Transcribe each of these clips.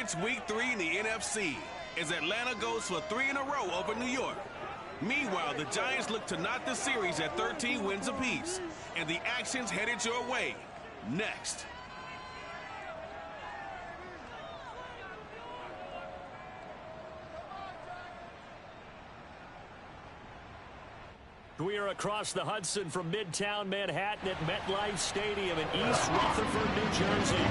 It's week 3 in the NFC as Atlanta goes for 3 in a row over New York. Meanwhile, the Giants look to knot the series at 13 wins apiece, and the action's headed your way. Next. We are across the Hudson from Midtown Manhattan at MetLife Stadium in East Rutherford, New Jersey.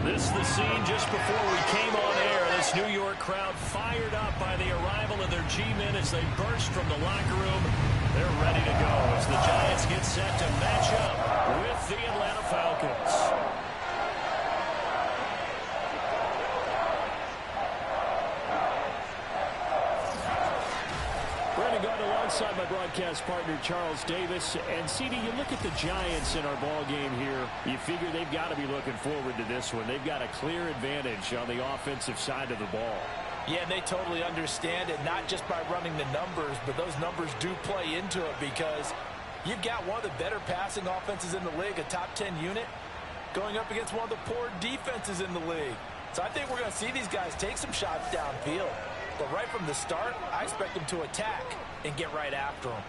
This is the scene just before we came on air. This New York crowd fired up by the arrival of their G-men as they burst from the locker room. They're ready to go as the Giants get set to match up with the Atlanta Falcons. Alongside my broadcast partner, Charles Davis. And, CD, you look at the Giants in our ball game here. You figure they've got to be looking forward to this one. They've got a clear advantage on the offensive side of the ball. Yeah, and they totally understand it, not just by running the numbers, but those numbers do play into it because you've got one of the better passing offenses in the league, a top 10 unit, going up against one of the poor defenses in the league. So I think we're going to see these guys take some shots downfield. But right from the start, I expect them to attack and get right after them.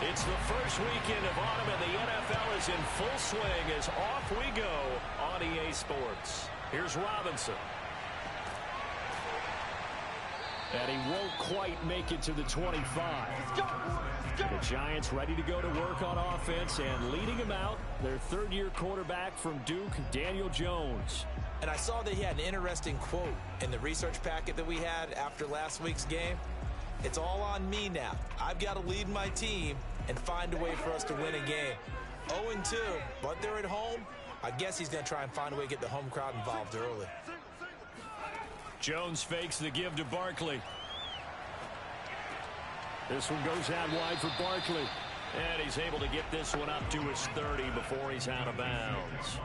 It's the first weekend of autumn, and the NFL is in full swing as off we go on EA Sports. Here's Robinson. And he won't quite make it to the 25. The Giants ready to go to work on offense, and leading him out, their third-year quarterback from Duke, Daniel Jones. And I saw that he had an interesting quote in the research packet that we had after last week's game. It's all on me now. I've got to lead my team and find a way for us to win a game. 0-2, but they're at home. I guess he's going to try and find a way to get the home crowd involved early. Jones fakes the give to Barkley. This one goes out wide for Barkley. And he's able to get this one up to his 30 before he's out of bounds.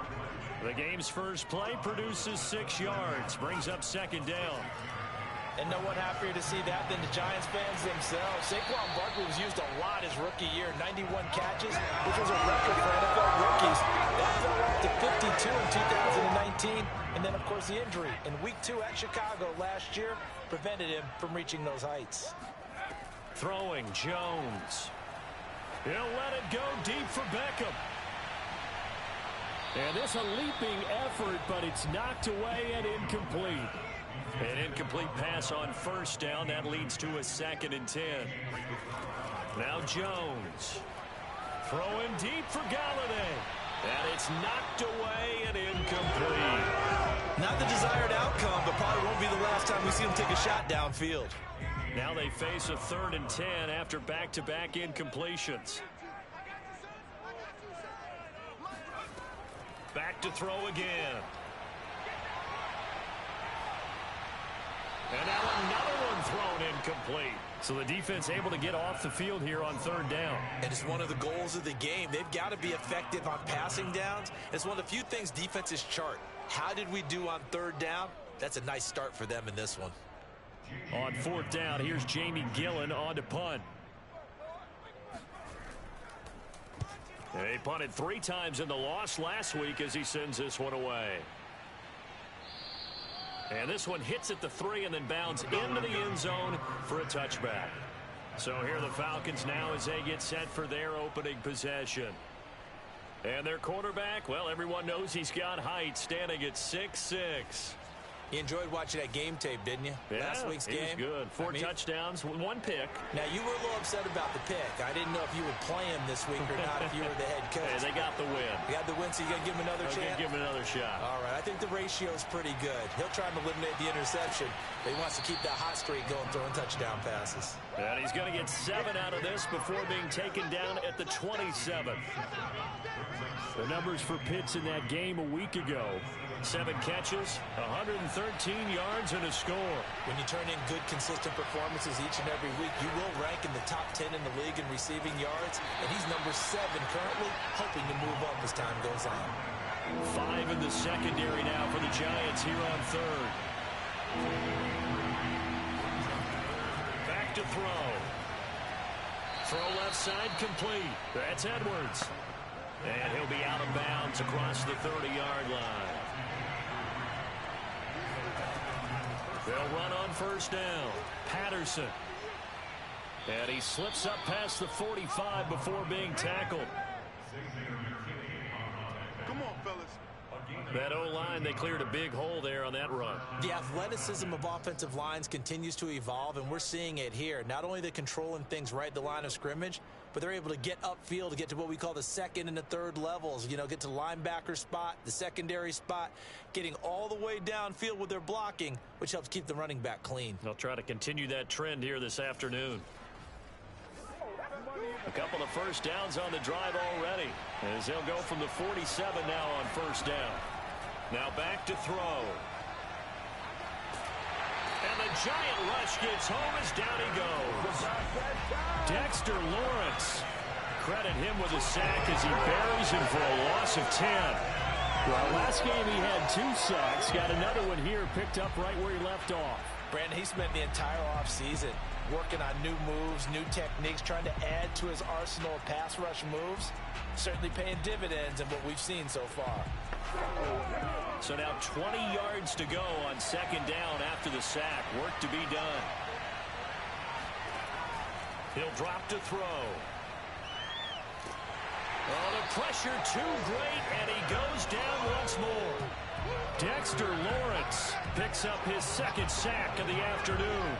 The game's first play produces 6 yards, brings up second down. And no one happier to see that than the Giants fans themselves. Saquon Barkley was used a lot his rookie year, 91 catches, which was a record for NFL rookies. That fell up to 52 in 2019. And then, of course, the injury in Week 2 at Chicago last year prevented him from reaching those heights. Throwing Jones. He'll let it go deep for Beckham. And this a leaping effort, but it's knocked away and incomplete. An incomplete pass on first down. That leads to a 2nd and 10. Now Jones. Throwing deep for Galladay. And it's knocked away and incomplete. Not the desired outcome, but probably won't be the last time we see him take a shot downfield. Now they face a 3rd and 10 after back-to-back incompletions. Back to throw again. And now another one thrown incomplete. So the defense able to get off the field here on 3rd down. And it's one of the goals of the game. They've got to be effective on passing downs. It's one of the few things defenses chart. How did we do on 3rd down? That's a nice start for them in this one. On 4th down, here's Jamie Gillen on to punt. And he punted 3 times in the loss last week as he sends this one away. And this one hits at the 3 and then bounds into the end zone for a touchback. So here are the Falcons now as they get set for their opening possession. And their quarterback, well, everyone knows he's got height, standing at 6'6". You enjoyed watching that game tape, didn't you? Yeah, Last week's game. It was good. Four touchdowns, one pick. Now, you were a little upset about the pick. I didn't know if you would play him this week or not if you were the head coach. Hey, they got the win. You got the win, so you got to give him another chance? Give him another shot. All right, I think the ratio's pretty good. He'll try and eliminate the interception, but he wants to keep that hot streak going, throwing touchdown passes. And he's going to get 7 out of this before being taken down at the 27. The numbers for Pitts in that game a week ago. 7 catches, 113 yards, and a score. When you turn in good, consistent performances each and every week, you will rank in the top 10 in the league in receiving yards, and he's number 7 currently, hoping to move up as time goes on. 5 in the secondary now for the Giants here on third. Back to throw. Throw left side complete. That's Edwards. And he'll be out of bounds across the 30-yard line. They'll run on first down. Patterson. And he slips up past the 45 before being tackled. Come on, fellas. That O-line, they cleared a big hole there on that run. The athleticism of offensive lines continues to evolve, and we're seeing it here. Not only are they controlling things right at the line of scrimmage, but they're able to get upfield to get to what we call the second and the third levels. You know, get to the linebacker spot, the secondary spot, getting all the way downfield with their blocking, which helps keep the running back clean. They'll try to continue that trend here this afternoon. A couple of first downs on the drive already, as they'll go from the 47 now on first down. Now back to throw. And the giant rush gets home as down he goes. Dexter Lawrence. Credit him with a sack as he buries him for a loss of 10. Well, last game he had 2 sacks. Got another one here picked up right where he left off. Brandon, he spent the entire offseason working on new moves, new techniques, trying to add to his arsenal of pass rush moves. Certainly paying dividends in what we've seen so far. So now 20 yards to go on second down after the sack. Work to be done. He'll drop to throw. Oh, the pressure too great, and he goes down once more. Dexter Lawrence picks up his 2nd sack of the afternoon.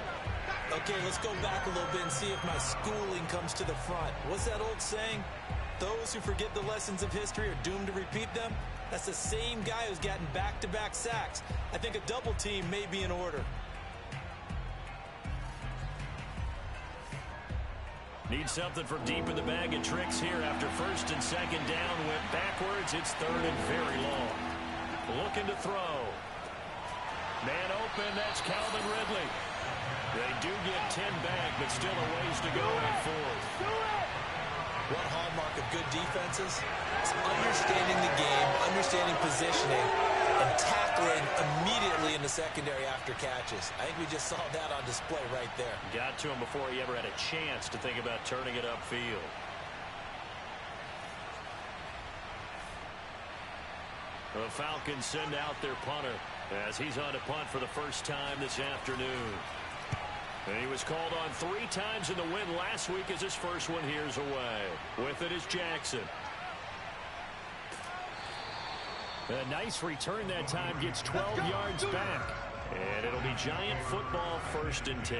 Okay, let's go back a little bit and see if my schooling comes to the front. What's that old saying? Those who forget the lessons of history are doomed to repeat them. That's the same guy who's gotten back-to-back sacks. I think a double team may be in order. Need something for deep in the bag of tricks here after first and second down. Went backwards. It's third and very long. Looking to throw. Man open. That's Calvin Ridley. They do get 10 back, but still a ways to go on fourth. One hallmark of good defenses is understanding the game, understanding positioning, and tackling immediately in the secondary after catches. I think we just saw that on display right there. Got to him before he ever had a chance to think about turning it upfield. The Falcons send out their punter as he's on to punt for the first time this afternoon. And he was called on 3 times in the win last week as his first one here's away. With it is Jackson. A nice return that time, gets 12 yards back. And it'll be Giant football, 1st and 10.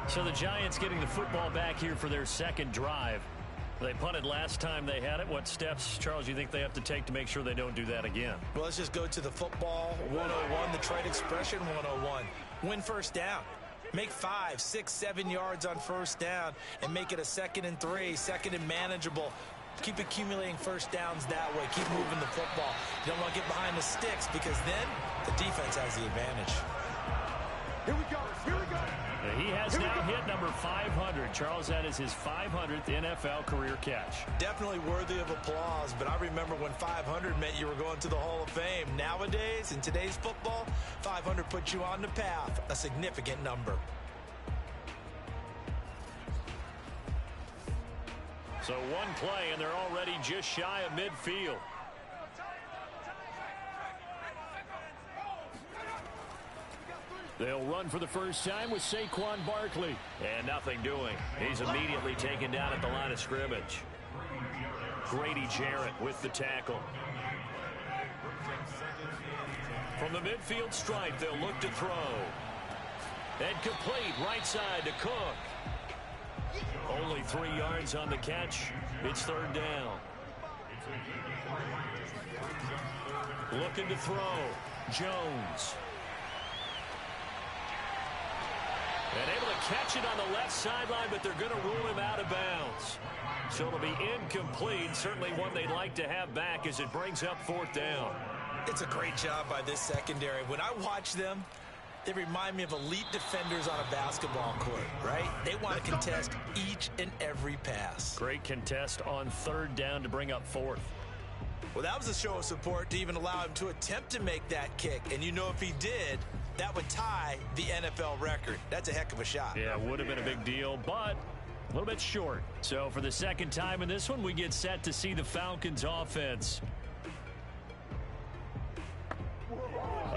So the Giants getting the football back here for their 2nd drive. They punted last time they had it. What steps, Charles, do you think they have to take to make sure they don't do that again? Well, let's just go to the football 101, the trade expression 101. Win first down. Make 5, 6, 7 yards on first down and make it a 2nd and 3, 2nd and manageable. Keep accumulating first downs that way. Keep moving the football. You don't want to get behind the sticks because then the defense has the advantage. Here we go. Here we go. He has now hit number 500. Charles, that is his 500th NFL career catch. Definitely worthy of applause, but I remember when 500 meant you were going to the Hall of Fame. Nowadays, in today's football, 500 puts you on the path, a significant number. So one play, and they're already just shy of midfield. They'll run for the first time with Saquon Barkley. And nothing doing. He's immediately taken down at the line of scrimmage. Grady Jarrett with the tackle. From the midfield stripe, they'll look to throw. And complete right side to Cook. Only 3 yards on the catch. It's third down. Looking to throw. Jones. And able to catch it on the left sideline, but they're going to rule him out of bounds. So it'll be incomplete. Certainly one they'd like to have back as it brings up fourth down. It's a great job by this secondary. When I watch them, they remind me of elite defenders on a basketball court, right? They want to contest each and every pass. Great contest on third down to bring up fourth. Well, that was a show of support to even allow him to attempt to make that kick. And you know if he did, that would tie the NFL record. That's a heck of a shot. Yeah, it would have been a big deal, but a little bit short. So for the second time in this one, we get set to see the Falcons offense.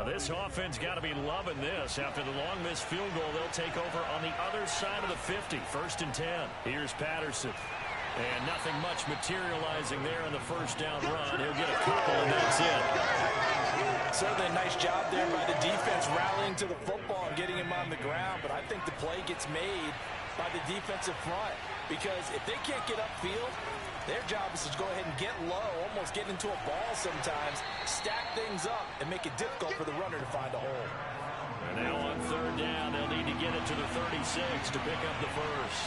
This offense got to be loving this. After the long missed field goal, they'll take over on the other side of the 50. 1st and 10. Here's Patterson. And nothing much materializing there in the first down run. He'll get a couple, and that's it. Certainly a nice job there by the defense rallying to the football and getting him on the ground. But I think the play gets made by the defensive front. Because if they can't get upfield, their job is to go ahead and get low, almost get into a ball sometimes, stack things up, and make it difficult for the runner to find a hole. And now on third down, they'll need to get it to the 36 to pick up the first.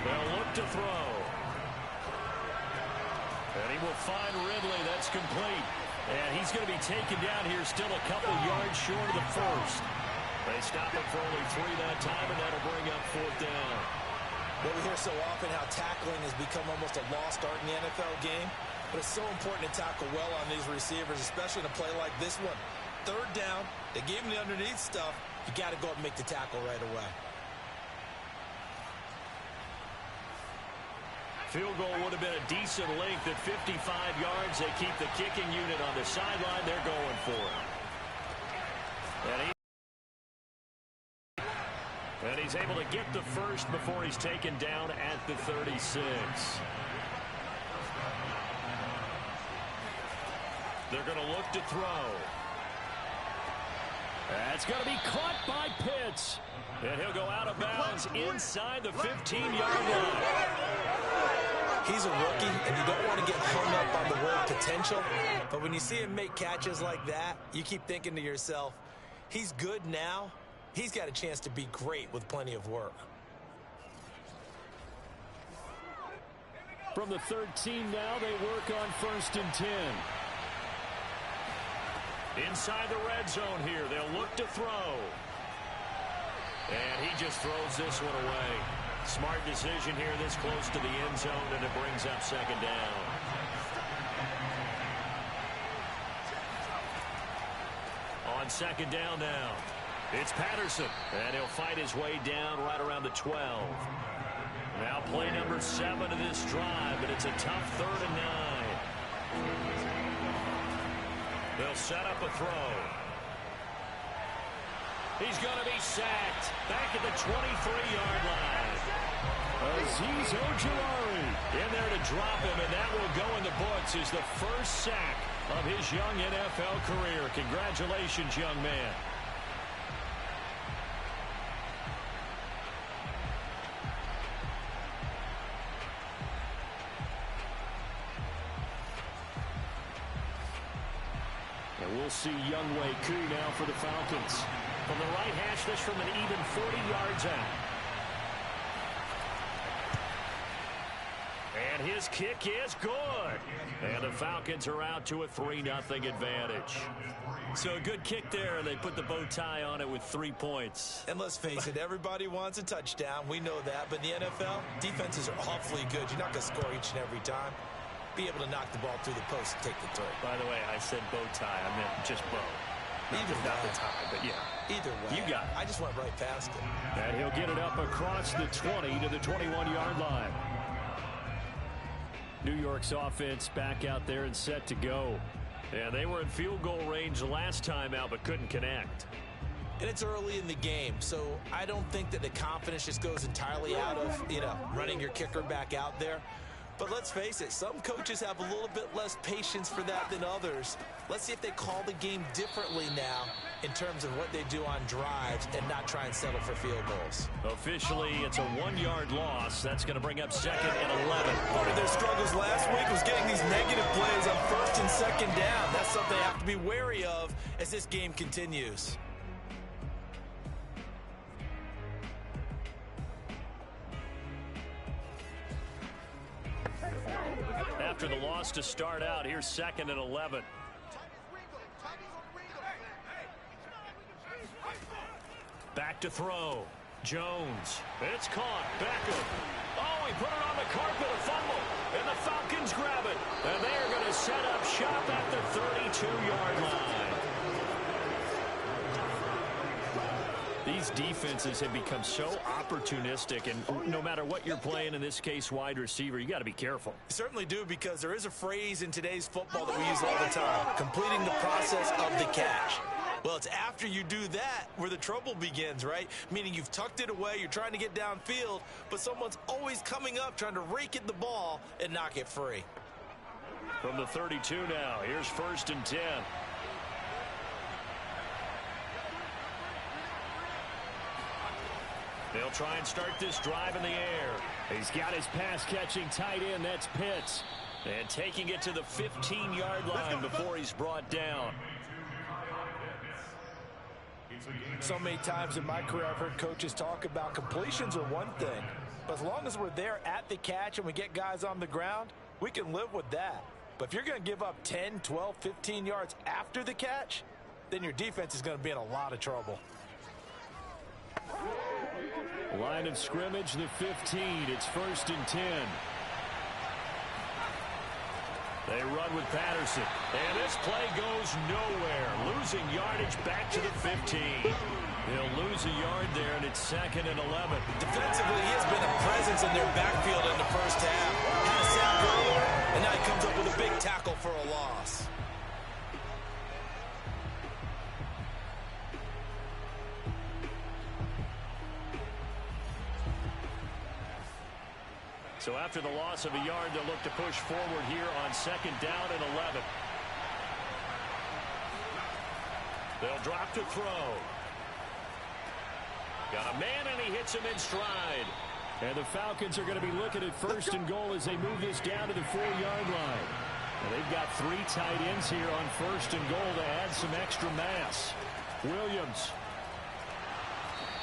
They'll look to throw. And he will find Ridley. That's complete. And he's going to be taken down here still a couple yards short of the first. They stop it for only 3 that time, and that'll bring up fourth down. Well, we hear so often how tackling has become almost a lost art in the NFL game. But it's so important to tackle well on these receivers, especially in a play like this one. Third down, they gave him the underneath stuff. You got to go up and make the tackle right away. Field goal would have been a decent length at 55 yards. They keep the kicking unit on the sideline. They're going for it. And he's able to get the first before he's taken down at the 36. They're going to look to throw. That's going to be caught by Pitts. And he'll go out of bounds inside the 15-yard line. He's a rookie, and you don't want to get hung up on the word potential. But when you see him make catches like that, you keep thinking to yourself, he's good now. He's got a chance to be great with plenty of work. From the 13 now, they work on 1st and 10. Inside the red zone here, they'll look to throw. And he just throws this one away. Smart decision here this close to the end zone, and it brings up second down. On second down now, it's Patterson, and he'll fight his way down right around the 12. Now play number 7 of this drive, but it's a tough 3rd and 9. They'll set up a throw. He's going to be sacked back at the 23-yard line. Azeez Ojulari in there to drop him, and that will go in the books as the first sack of his young NFL career. Congratulations, young man. And we'll see Younghoe Koo now for the Falcons. From the right hash, this from an even 40 yards out. And his kick is good. And the Falcons are out to a 3-0 advantage. So a good kick there, and they put the bow tie on it with 3 points. And let's face it, everybody wants a touchdown. We know that. But in the NFL, defenses are awfully good. You're not going to score each and every time. Be able to knock the ball through the post and take the throw. By the way, I said bow tie. I meant just bow. Not the tie, but yeah. Either way. You got it. I just went right past it. And he'll get it up across the 20 to the 21-yard line. New York's offense back out there and set to go. Yeah, they were in field goal range the last time out, but couldn't connect. And it's early in the game, so I don't think that the confidence just goes entirely out of, running your kicker back out there. But let's face it, some coaches have a little bit less patience for that than others. Let's see if they call the game differently now in terms of what they do on drives and not try and settle for field goals. Officially, it's a 1-yard loss. That's going to bring up 2nd and 11. Part of their struggles last week was getting these negative plays on 1st and 2nd down. That's something they have to be wary of as this game continues. After the loss to start out, here's 2nd and 11. Back to throw. Jones. It's caught. Beckham. Oh, he put it on the carpet. A fumble. And the Falcons grab it. And they are going to set up shop at the 32-yard line. These defenses have become so opportunistic, and no matter what you're playing, in this case wide receiver, you got to be careful. You certainly do, because there is a phrase in today's football that we use all the time: completing the process of the catch. Well, it's after you do that where the trouble begins, right? Meaning you've tucked it away, you're trying to get downfield, but someone's always coming up trying to rake at the ball and knock it free. From the 32 now, here's 1st and 10. They'll try and start this drive in the air. He's got his pass-catching tight end. That's Pitts. And taking it to the 15-yard line before he's brought down. So many times in my career I've heard coaches talk about completions are one thing, but as long as we're there at the catch and we get guys on the ground, we can live with that. But if you're going to give up 10, 12, 15 yards after the catch, then your defense is going to be in a lot of trouble. Line of scrimmage, the 15. It's 1st and 10. They run with Patterson. And this play goes nowhere. Losing yardage back to the 15. They'll lose a yard there, and it's 2nd and 11. Defensively, he has been a presence in their backfield in the first half. Had a sack earlier, and now he comes up with a big tackle for a loss. So after the loss of a yard, they'll look to push forward here on 2nd down and 11. They'll drop to throw. Got a man, and he hits him in stride. And the Falcons are going to be looking at 1st and goal as they move this down to the 4-yard line. And they've got 3 tight ends here on 1st and goal to add some extra mass. Williams.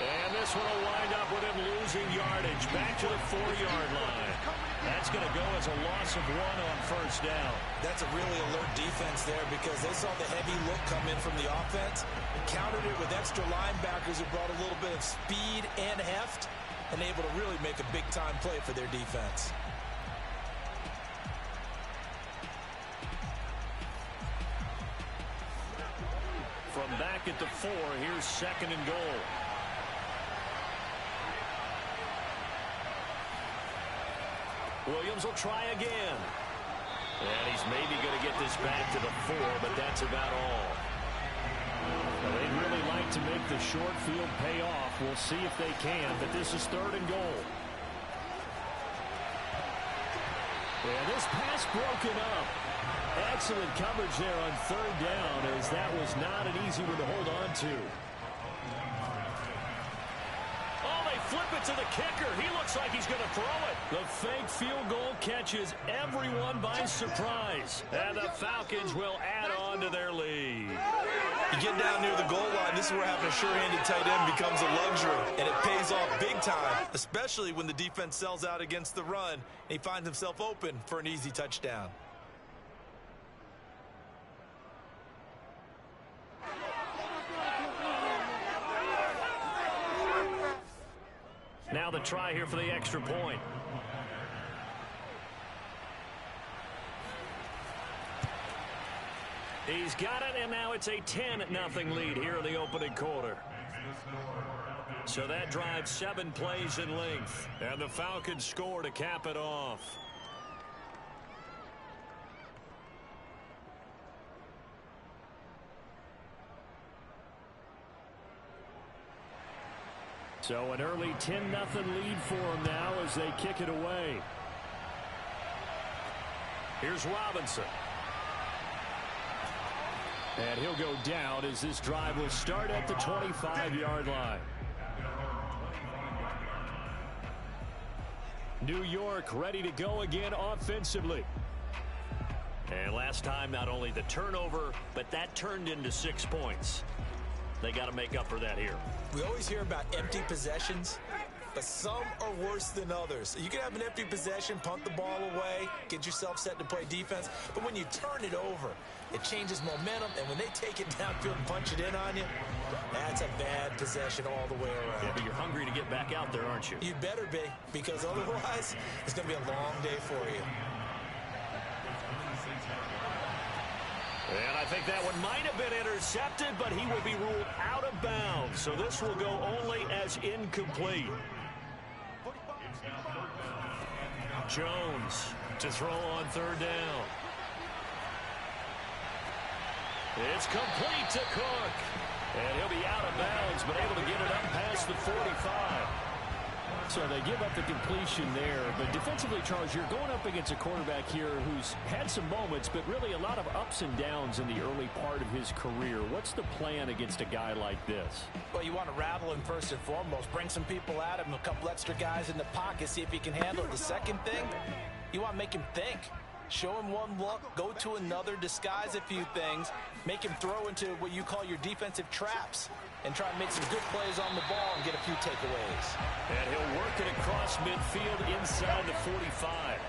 And this one will wind up with him losing yardage back to the 4-yard line. That's going to go as a loss of 1 on 1st down. That's a really alert defense there, because they saw the heavy look come in from the offense and countered it with extra linebackers who brought a little bit of speed and heft and able to really make a big-time play for their defense. From back at the 4, here's 2nd and goal. Williams will try again. And he's maybe going to get this back to the 4, but that's about all. Well, they'd really like to make the short field pay off. We'll see if they can, but this is 3rd and goal. And this pass broken up. Excellent coverage there on 3rd down, as that was not an easy one to hold on to. Flip it to the kicker. He looks like he's going to throw it. The fake field goal catches everyone by surprise. And the Falcons will add on to their lead. You get down near the goal line, this is where having a sure-handed tight end becomes a luxury. And it pays off big time, especially when the defense sells out against the run and he finds himself open for an easy touchdown. Now the try here for the extra point. He's got it, and now it's a 10-0 lead here in the opening quarter. So that drives 7 plays in length, and the Falcons score to cap it off. So an early 10-0 lead for them now as they kick it away. Here's Robinson. And he'll go down as this drive will start at the 25-yard line. New York ready to go again offensively. And last time, not only the turnover, but that turned into 6 points. They got to make up for that here. We always hear about empty possessions, but some are worse than others. You can have an empty possession, punt the ball away, get yourself set to play defense, but when you turn it over, it changes momentum, and when they take it downfield and punch it in on you, that's a bad possession all the way around. Yeah, but you're hungry to get back out there, aren't you? You better be, because otherwise, it's going to be a long day for you. And I think that one might have been intercepted, but he will be ruled out of bounds. So this will go only as incomplete. Jones to throw on third down. It's complete to Cook. And he'll be out of bounds, but able to get it up past the 45. So they give up the completion there. But defensively, Charles, you're going up against a quarterback here who's had some moments, but really a lot of ups and downs in the early part of his career. What's the plan against a guy like this? Well, you want to rattle him first and foremost. Bring some people at him, a couple extra guys in the pocket, see if he can handle it. The second thing, you want to make him think. Show him one look, go to another, disguise a few things, make him throw into what you call your defensive traps, and try and make some good plays on the ball and get a few takeaways. And he'll work it across midfield inside the 45.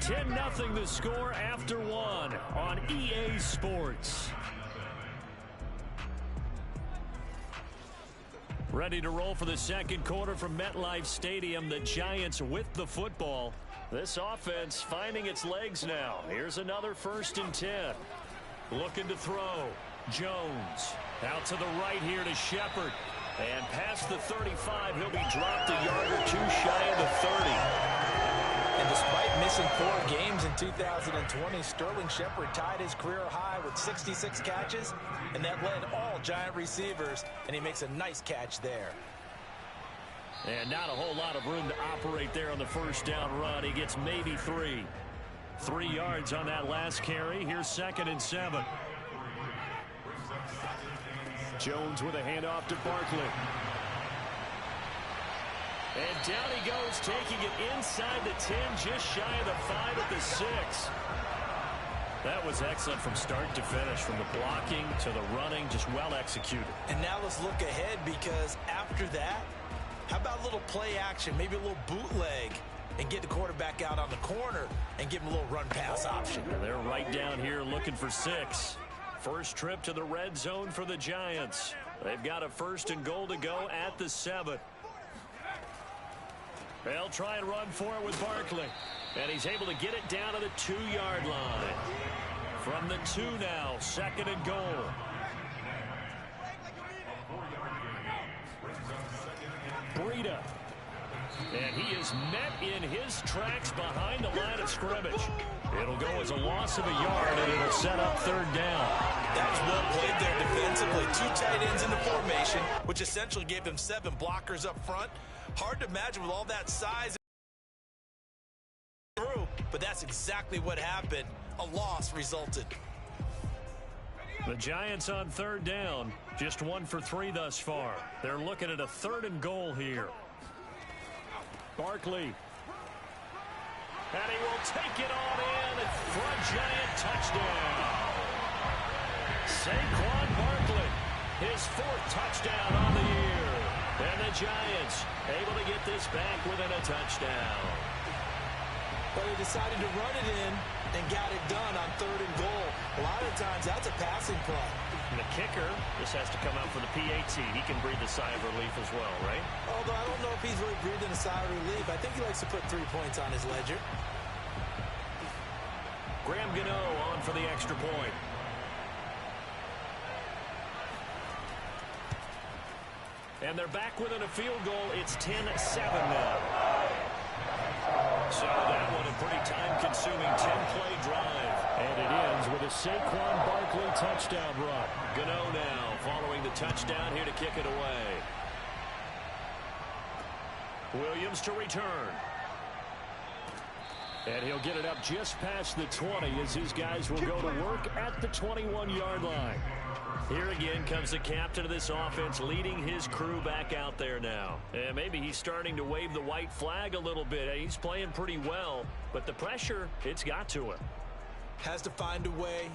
10-0 the score after one on EA Sports. Ready to roll for the second quarter from MetLife Stadium. The Giants with the football. This offense finding its legs now. Here's another 1st and 10. Looking to throw. Jones out to the right here to Shepard. And past the 35, he'll be dropped a yard or two shy of the 30. And despite missing 4 games in 2020, Sterling Shepard tied his career high with 66 catches, and that led all Giant receivers, and he makes a nice catch there. And not a whole lot of room to operate there on the first down run. He gets maybe 3. 3 yards on that last carry. Here's 2nd and 7. Jones with a handoff to Barkley. And down he goes, taking it inside the 10, just shy of the 5 at the 6. That was excellent from start to finish, from the blocking to the running, just well executed. And now let's look ahead, because after that, how about a little play action, maybe a little bootleg, and get the quarterback out on the corner and give him a little run-pass option. And they're right down here looking for 6. First trip to the red zone for the Giants. They've got a 1st and goal to go at the 7. They'll try and run for it with Barkley. And he's able to get it down to the 2-yard line. From the 2 now, 2nd and goal. Breida. And he is met in his tracks behind the line of scrimmage. It'll go as a loss of a yard, and it'll set up 3rd down. That was well played there defensively. 2 tight ends in the formation, which essentially gave them 7 blockers up front. Hard to imagine with all that size. But that's exactly what happened. A loss resulted. The Giants on 3rd down. Just 1 for 3 thus far. They're looking at a 3rd and goal here. Barkley. And he will take it on in for a Giant touchdown. Saquon Barkley, his 4th touchdown on the year. And the Giants able to get this back within a touchdown. But they decided to run it in and got it done on 3rd and goal. A lot of times that's a passing play. And the kicker just has to come out for the PAT. He can breathe a sigh of relief as well, right? Although I don't know if he's really breathing a sigh of relief. I think he likes to put 3 points on his ledger. Graham Gano on for the extra point. And they're back within a field goal. It's 10-7 now. So that one a pretty time-consuming 10-play drive. And it ends with a Saquon Barkley touchdown run. Gano now following the touchdown here to kick it away. Williams to return. And he'll get it up just past the 20 as his guys will go to work at the 21-yard line. Here again comes the captain of this offense leading his crew back out there now. And maybe he's starting to wave the white flag a little bit. He's playing pretty well, but the pressure, it's got to him. Has to find a way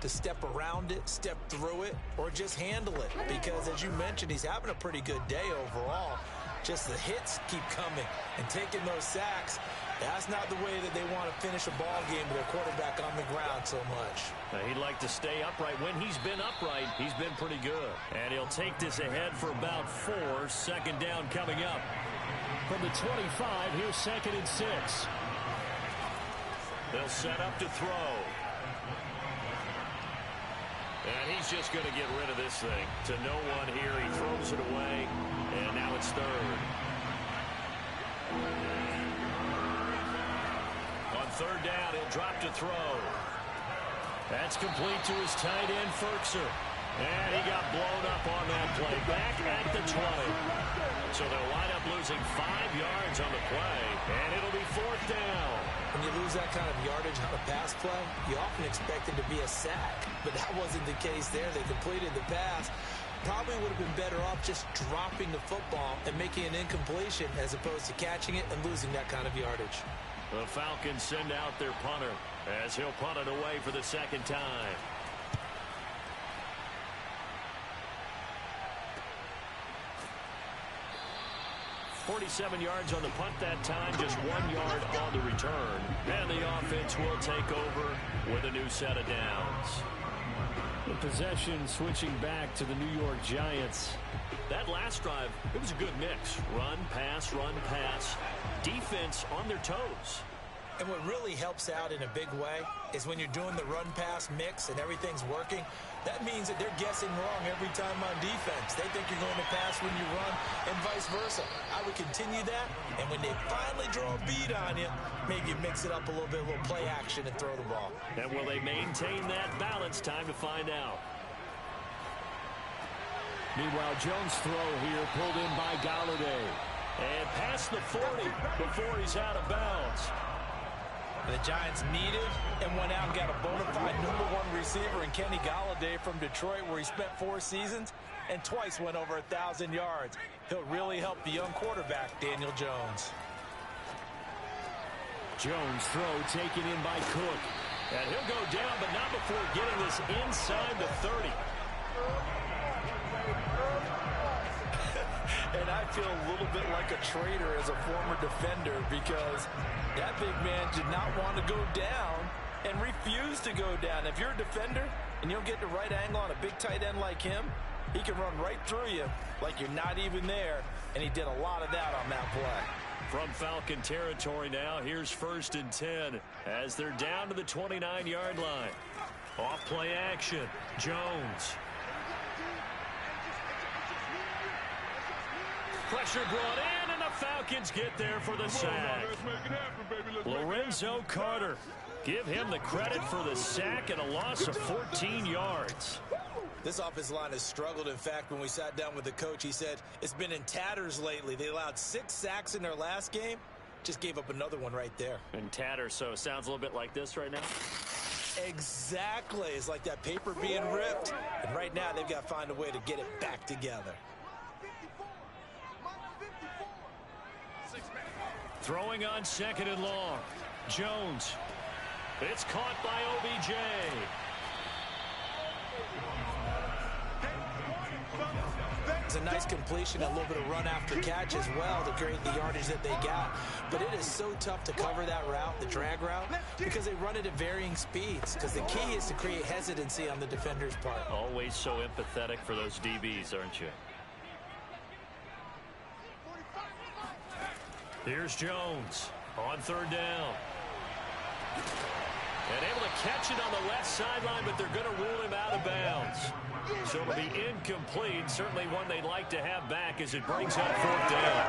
to step around it, step through it, or just handle it. Because as you mentioned, he's having a pretty good day overall. Just the hits keep coming and taking those sacks. That's not the way that they want to finish a ball game with their quarterback on the ground so much. Now, he'd like to stay upright. When he's been upright, he's been pretty good. And he'll take this ahead for about 4. 2nd down coming up. From the 25, here's 2nd and 6. They'll set up to throw. And he's just going to get rid of this thing. To no one here. He throws it away. And now it's 3rd. On 3rd down, he'll drop to throw. That's complete to his tight end, Ferkser. And he got blown up on that play. Back at the 20. So they'll wind up losing 5 yards on the play. And it'll be 4th down. When you lose that kind of yardage on a pass play, you often expect it to be a sack. But that wasn't the case there. They completed the pass. Probably would have been better off just dropping the football and making an incompletion as opposed to catching it and losing that kind of yardage. The Falcons send out their punter as he'll punt it away for the 2nd time. 47 yards on the punt that time, just 1 yard on the return. And the offense will take over with a new set of downs. The possession switching back to the New York Giants. That last drive, it was a good mix. Run, pass, defense on their toes. And what really helps out in a big way is when you're doing the run-pass mix and everything's working, that means that they're guessing wrong every time on defense. They think you're going to pass when you run and vice versa. I would continue that, and when they finally draw a beat on you, maybe you mix it up a little bit, a little play action and throw the ball. And will they maintain that balance? Time to find out. Meanwhile, Jones' throw here pulled in by Golladay. And past the 40 before he's out of bounds. The Giants needed and went out and got a bona fide #1 receiver in Kenny Golladay from Detroit, where he spent 4 seasons and twice went over 1,000 yards. He'll really help the young quarterback, Daniel Jones. Jones' throw taken in by Cook. And he'll go down, but not before getting this inside the 30. And I feel a little bit like a traitor as a former defender, because that big man did not want to go down and refused to go down. If you're a defender and you don't get the right angle on a big tight end like him, he can run right through you like you're not even there, and he did a lot of that on that play. From Falcon territory now, here's 1st and 10 as they're down to the 29-yard line. Off play action, Jones. Pressure brought in, and the Falcons get there for the sack. Lorenzo Carter. Give him the credit for the sack and a loss of 14 yards. This offensive line has struggled. In fact, when we sat down with the coach, he said it's been in tatters lately. They allowed 6 sacks in their last game. Just gave up another one right there. In tatters, so it sounds a little bit like this right now? Exactly. It's like that paper being ripped. And right now, they've got to find a way to get it back together. Throwing on 2nd and long. Jones. It's caught by OBJ. It's a nice completion, a little bit of run after catch as well to create the yardage that they got. But it is so tough to cover that route, the drag route, because they run it at varying speeds. Because the key is to create hesitancy on the defender's part. Always so empathetic for those DBs, aren't you? Here's Jones on 3rd down. And able to catch it on the left sideline, but they're going to rule him out of bounds. So it'll be incomplete. Certainly one they'd like to have back as it brings up 4th down.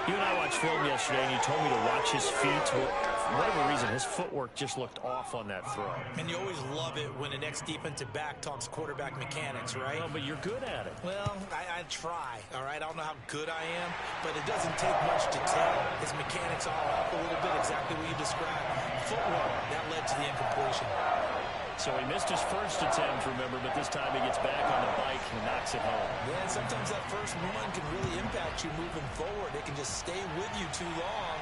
You and I watched film yesterday, and you told me to watch his feet. Well, for whatever reason, his footwork just looked off on that throw. And you always love it when an ex-defensive back talks quarterback mechanics, right? Well, but you're good at it. Well, I try, all right? I don't know how good I am, but it doesn't take much to tell. His mechanics all off a little bit, exactly what you described. Footwork, that led to the incompletion. So he missed his first attempt, remember, but this time he gets back on the bike and knocks it home. Yeah, and sometimes that first one can really impact you moving forward. It can just stay with you too long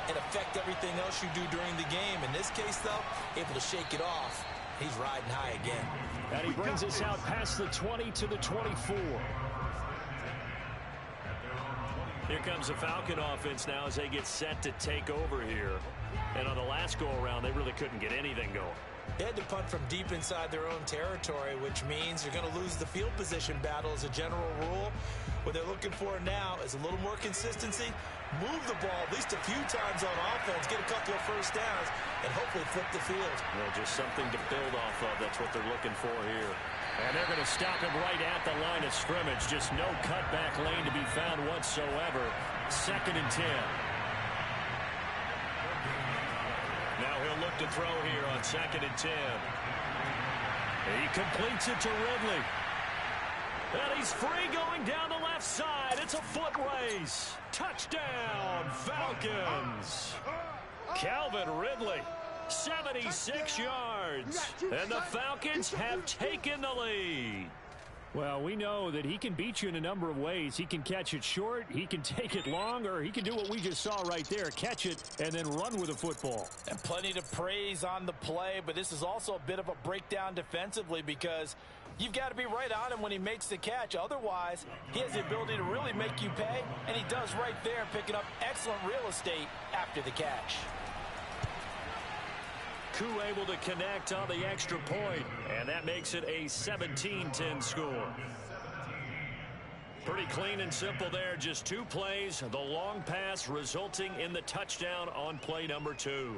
and affect everything else you do during the game. In this case, though, able to shake it off. He's riding high again. And he brings us out past the 20 to the 24. Here comes the Falcon offense now as they get set to take over here. And on the last go-around, they really couldn't get anything going. They had to punt from deep inside their own territory, which means you're going to lose the field position battle as a general rule. What they're looking for now is a little more consistency, move the ball at least a few times on offense, get a couple of first downs, and hopefully flip the field. Well, just something to build off of. That's what they're looking for here. And they're going to stop him right at the line of scrimmage. Just no cutback lane to be found whatsoever. 2nd and 10. Now he'll look to throw here on 2nd and 10. He completes it to Ridley. And he's free going down the left side. It's a foot race. Touchdown, Falcons. Calvin Ridley, 76 yards. And the Falcons have taken the lead. Well, we know that he can beat you in a number of ways. He can catch it short, he can take it long, or he can do what we just saw right there, catch it and then run with the football. And plenty to praise on the play, but this is also a bit of a breakdown defensively because you've got to be right on him when he makes the catch. Otherwise, he has the ability to really make you pay, and he does right there, picking up excellent real estate after the catch. Koo able to connect on the extra point, and that makes it a 17-10 score. Pretty clean and simple there. Just 2 plays, the long pass resulting in the touchdown on play number 2.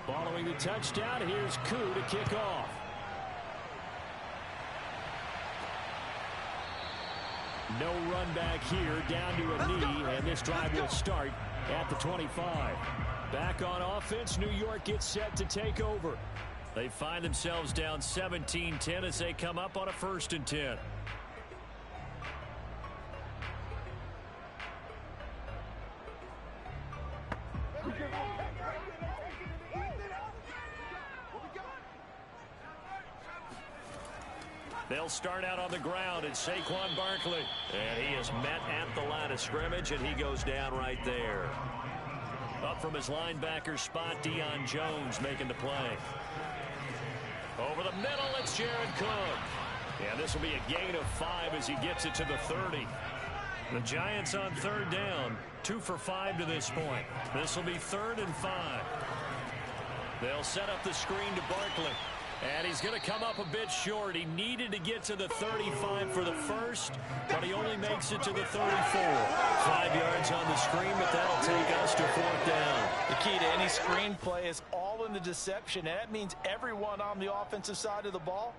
Following the touchdown, here's Koo to kick off. No run back here, down to a knee, and this drive will start at the 25. Back on offense, New York gets set to take over. They find themselves down 17-10 as they come up on a 1st and 10. They'll start out on the ground. It's Saquon Barkley. And he is met at the line of scrimmage, and he goes down right there. Up from his linebacker spot, Deion Jones making the play. Over the middle, it's Jared Cook. And this will be a gain of 5 as he gets it to the 30. The Giants on 3rd down, 2 for 5 to this point. This will be 3rd and 5. They'll set up the screen to Barkley. And he's going to come up a bit short. He needed to get to the 35 for the first, but he only makes it to the 34. 5 yards on the screen, but that'll take us to 4th down. The key to any screen play is all in the deception, and that means everyone on the offensive side of the ball.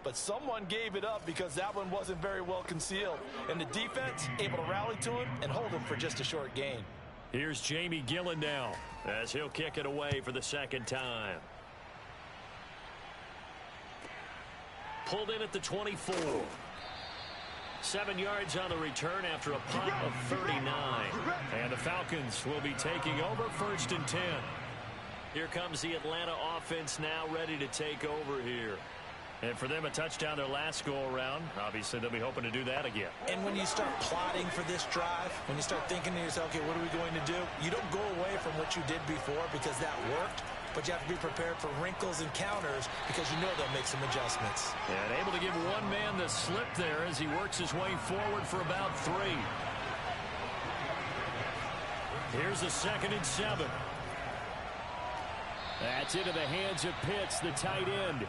But someone gave it up because that one wasn't very well concealed. And the defense able to rally to him and hold him for just a short gain. Here's Jamie Gillen now as he'll kick it away for the 2nd time. Pulled in at the 24. 7 yards on the return after a punt of 39. And the Falcons will be taking over 1st and 10. Here comes the Atlanta offense now ready to take over here. And for them, a touchdown their last go-around. Obviously, they'll be hoping to do that again. And when you start plotting for this drive, when you start thinking to yourself, okay, what are we going to do? You don't go away from what you did before because that worked. But you have to be prepared for wrinkles and counters because you know they'll make some adjustments. And able to give one man the slip there as he works his way forward for about 3. Here's a 2nd and 7. That's into the hands of Pitts, the tight end.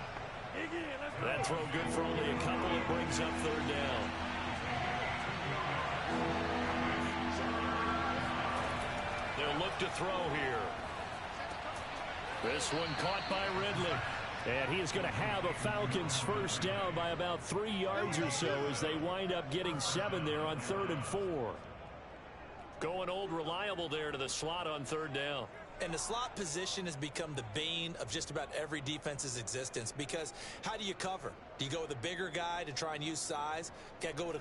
That throw good for only a couple. It brings up 3rd down. They'll look to throw here. This one caught by Ridley. And he is going to have a Falcons 1st down by about 3 yards or so as they wind up getting 7 there on 3rd and 4. Going old reliable there to the slot on 3rd down. And the slot position has become the bane of just about every defense's existence because how do you cover? Do you go with a bigger guy to try and use size? Try to go with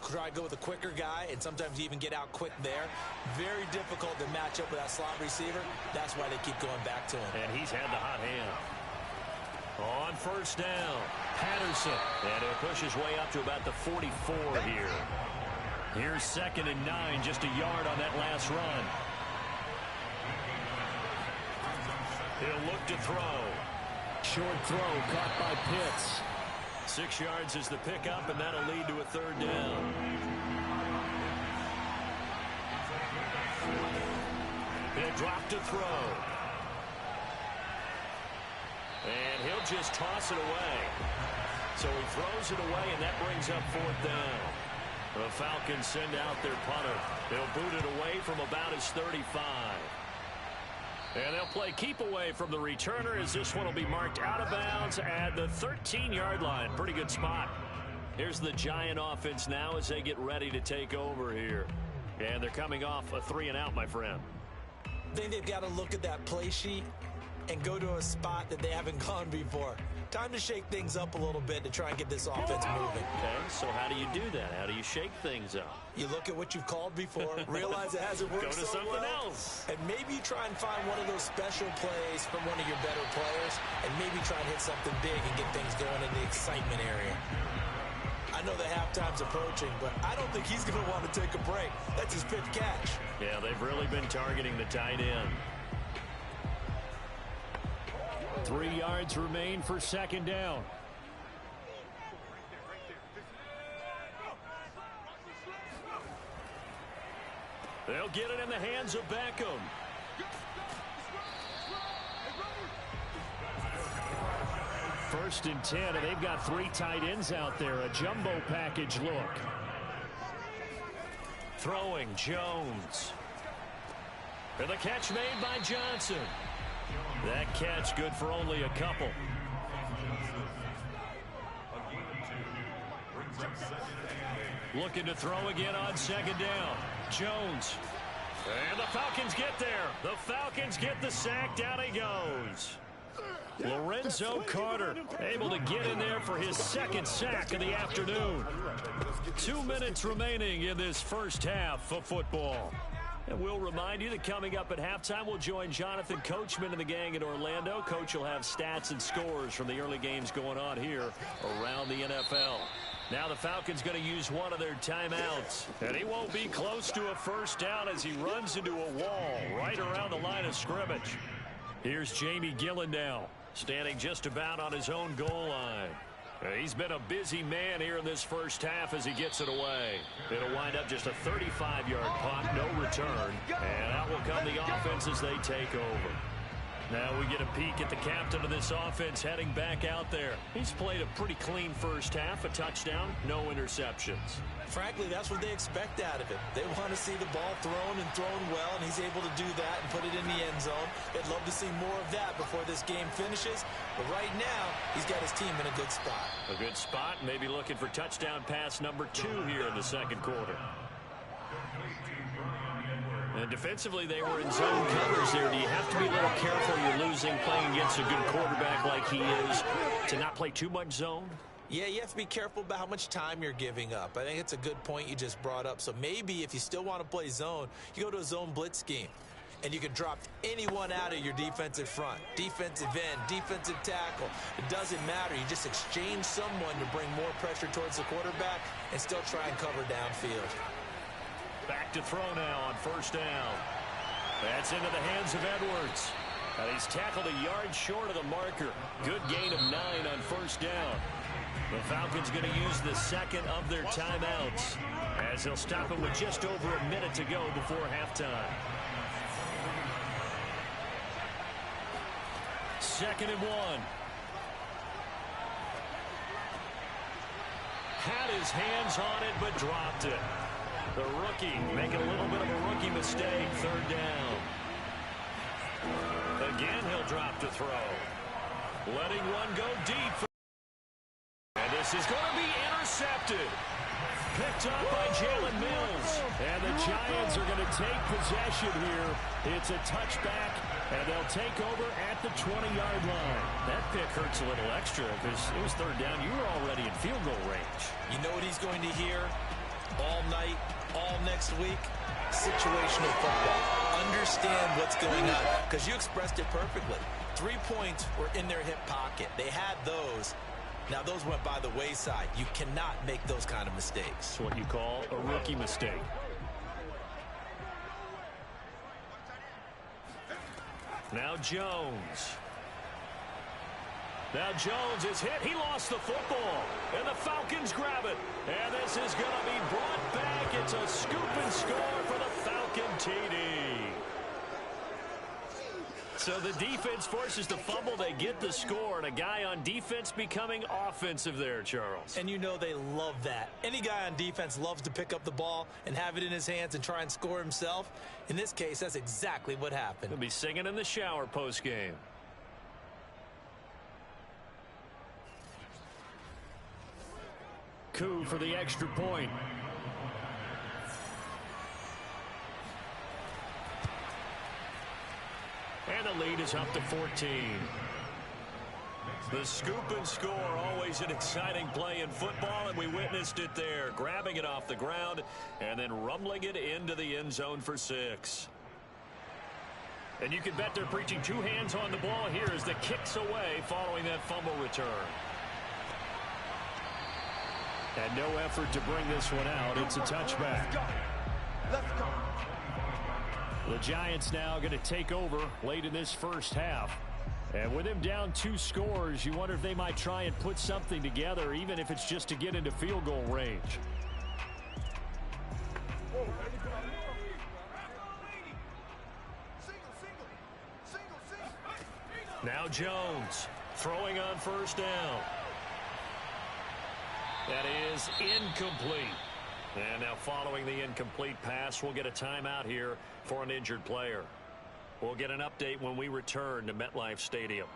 a quicker guy, and sometimes you even get out quick there. Very difficult to match up with that slot receiver. That's why they keep going back to him. And he's had the hot hand. On 1st down, Patterson. And he'll push his way up to about the 44 here. Here's 2nd and 9, just a yard on that last run. He'll look to throw. Short throw caught by Pitts. 6 yards is the pickup, and that'll lead to a 3rd down. He'll drop to throw. And he'll just toss it away. So he throws it away, and that brings up 4th down. The Falcons send out their punter. They'll boot it away from about his 35. And they'll play keep away from the returner as this one will be marked out of bounds at the 13-yard line. Pretty good spot. Here's the Giant offense now as they get ready to take over here. And they're coming off a 3-and-out, my friend. I think they've got to look at that play sheet and go to a spot that they haven't gone before. Time to shake things up a little bit to try and get this offense moving. Okay, so how do you do that? How do you shake things up? You look at what you've called before, realize it hasn't worked Go to so something well, else. and maybe try and find one of those special plays from one of your better players, and maybe try and hit something big and get things going in the excitement area. I know the halftime's approaching, but I don't think he's going to want to take a break. That's his fifth catch. Yeah, they've really been targeting the tight end. 3 yards remain for second down. They'll get it in the hands of Beckham. First and 10, and they've got 3 tight ends out there. A jumbo package look. Throwing Jones. And the catch made by Johnson. That catch good for only a couple. Looking to throw again on second down. Jones. And the Falcons get there. The Falcons get the sack. Down he goes. Lorenzo Carter able to get in there for his second sack of the afternoon. 2 minutes remaining in this first half of football. And we'll remind you that coming up at halftime, we'll join Jonathan Coachman and the gang in Orlando. Coach will have stats and scores from the early games going on here around the NFL. Now the Falcons going to use one of their timeouts. And he won't be close to a first down as he runs into a wall right around the line of scrimmage. Here's Jamie Gillen now, standing just about on his own goal line. He's been a busy man here in this first half as he gets it away. It'll wind up just a 35-yard punt, no return. And out will come the offense as they take over. Now we get a peek at the captain of this offense heading back out there. He's played a pretty clean first half, a touchdown, no interceptions. Frankly, that's what they expect out of him. They want to see the ball thrown and thrown well, and he's able to do that and put it in the end zone. They'd love to see more of that before this game finishes. But right now, he's got his team in a good spot. A good spot, maybe looking for touchdown pass number 2 here in the second quarter. And defensively, they were in zone covers there. Do you have to be a little careful you're losing playing against a good quarterback like he is to not play too much zone? Yeah, you have to be careful about how much time you're giving up. I think it's a good point you just brought up. So maybe if you still want to play zone, you go to a zone blitz scheme. And you can drop anyone out of your defensive front. Defensive end, defensive tackle. It doesn't matter. You just exchange someone to bring more pressure towards the quarterback and still try and cover downfield. Back to throw now on first down. That's into the hands of Edwards. And he's tackled a yard short of the marker. Good gain of 9 on first down. The Falcons going to use the second of their timeouts as they'll stop him with just over a minute to go before halftime. 2nd and 1. Had his hands on it but dropped it. The rookie making a little bit of a rookie mistake. 3rd down. Again, he'll drop to throw. Letting one go deep. And this is going to be intercepted. Picked up by Jalen Mills. And the Giants are going to take possession here. It's a touchback, and they'll take over at the 20-yard line. That pick hurts a little extra because it was 3rd down. You were already in field goal range. You know what he's going to hear all night, all next week? Situational football. Understand what's going on because you expressed it perfectly. 3 points were in their hip pocket. They had those. Now, those went by the wayside. You cannot make those kind of mistakes. It's what you call a rookie mistake. Now Jones. Now Jones is hit. He lost the football. And the Falcons grab it. And this is going to be brought back. It's a scoop and score for the Falcon TD. So the defense forces the fumble. They get the score. And a guy on defense becoming offensive there, Charles. And you know they love that. Any guy on defense loves to pick up the ball and have it in his hands and try and score himself. In this case, that's exactly what happened. He'll be singing in the shower post-game. Coup for the extra point. And the lead is up to 14. The scoop and score, always an exciting play in football, and we witnessed it there, grabbing it off the ground and then rumbling it into the end zone for 6. And you can bet they're preaching 2 hands on the ball here as the kick's away following that fumble return. And no effort to bring this one out. It's a touchback. Let's go. The Giants now going to take over late in this first half. And with him down 2 scores, you wonder if they might try and put something together, even if it's just to get into field goal range. Now Jones throwing on first down. That is incomplete. And now following the incomplete pass, we'll get a timeout here for an injured player. We'll get an update when we return to MetLife Stadium.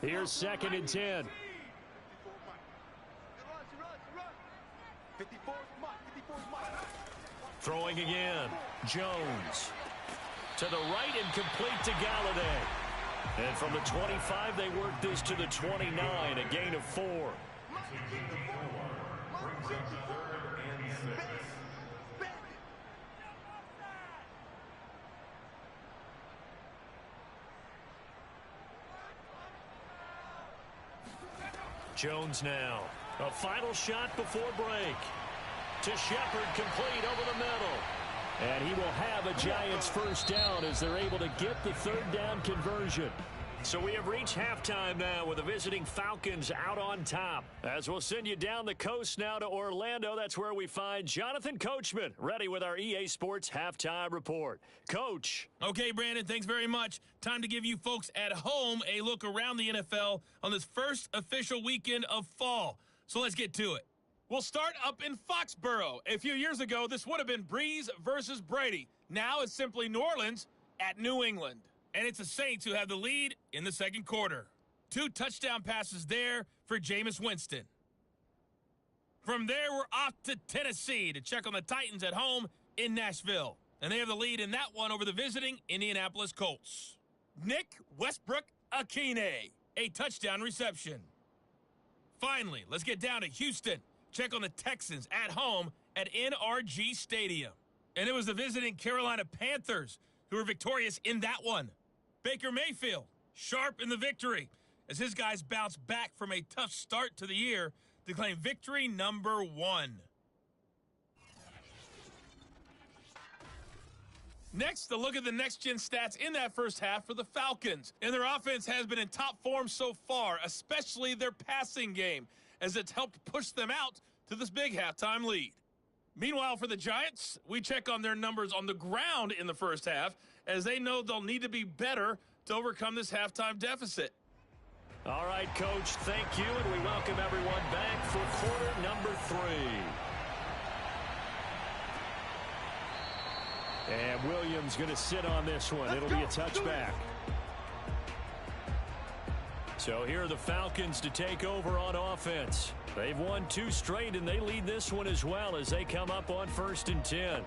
Here's 2nd and 10. Throwing again. Jones. To the right and complete to Galladay. And from the 25, they work this to the 29, a gain of 4. Jones now. A final shot before break. To Shepard, complete over the middle. And he will have a Giants first down as they're able to get the 3rd down conversion. So we have reached halftime now with the visiting Falcons out on top. As we'll send you down the coast now to Orlando, that's where we find Jonathan Coachman, ready with our EA Sports Halftime Report. Coach. Okay, Brandon, thanks very much. Time to give you folks at home a look around the NFL on this first official weekend of fall. So let's get to it. We'll start up in Foxborough. A few years ago, this would have been Breeze versus Brady. Now it's simply New Orleans at New England. And it's the Saints who have the lead in the 2nd quarter. 2 touchdown passes there for Jameis Winston. From there, we're off to Tennessee to check on the Titans at home in Nashville. And they have the lead in that one over the visiting Indianapolis Colts. Nick Westbrook-Akine, a touchdown reception. Finally, let's get down to Houston. Check on the Texans at home at NRG Stadium. And it was the visiting Carolina Panthers who were victorious in that one. Baker Mayfield, sharp in the victory, as his guys bounce back from a tough start to the year to claim victory number 1. Next, a look at the next-gen stats in that first half for the Falcons. And their offense has been in top form so far, especially their passing game, as it's helped push them out to this big halftime lead. Meanwhile, for the Giants, we check on their numbers on the ground in the first half, as they know they'll need to be better to overcome this halftime deficit. All right, Coach, thank you, and we welcome everyone back for quarter number 3. And Williams going to sit on this one. It'll be a touchback. So here are the Falcons to take over on offense. They've won 2 straight, and they lead this one as well as they come up on 1st and 10.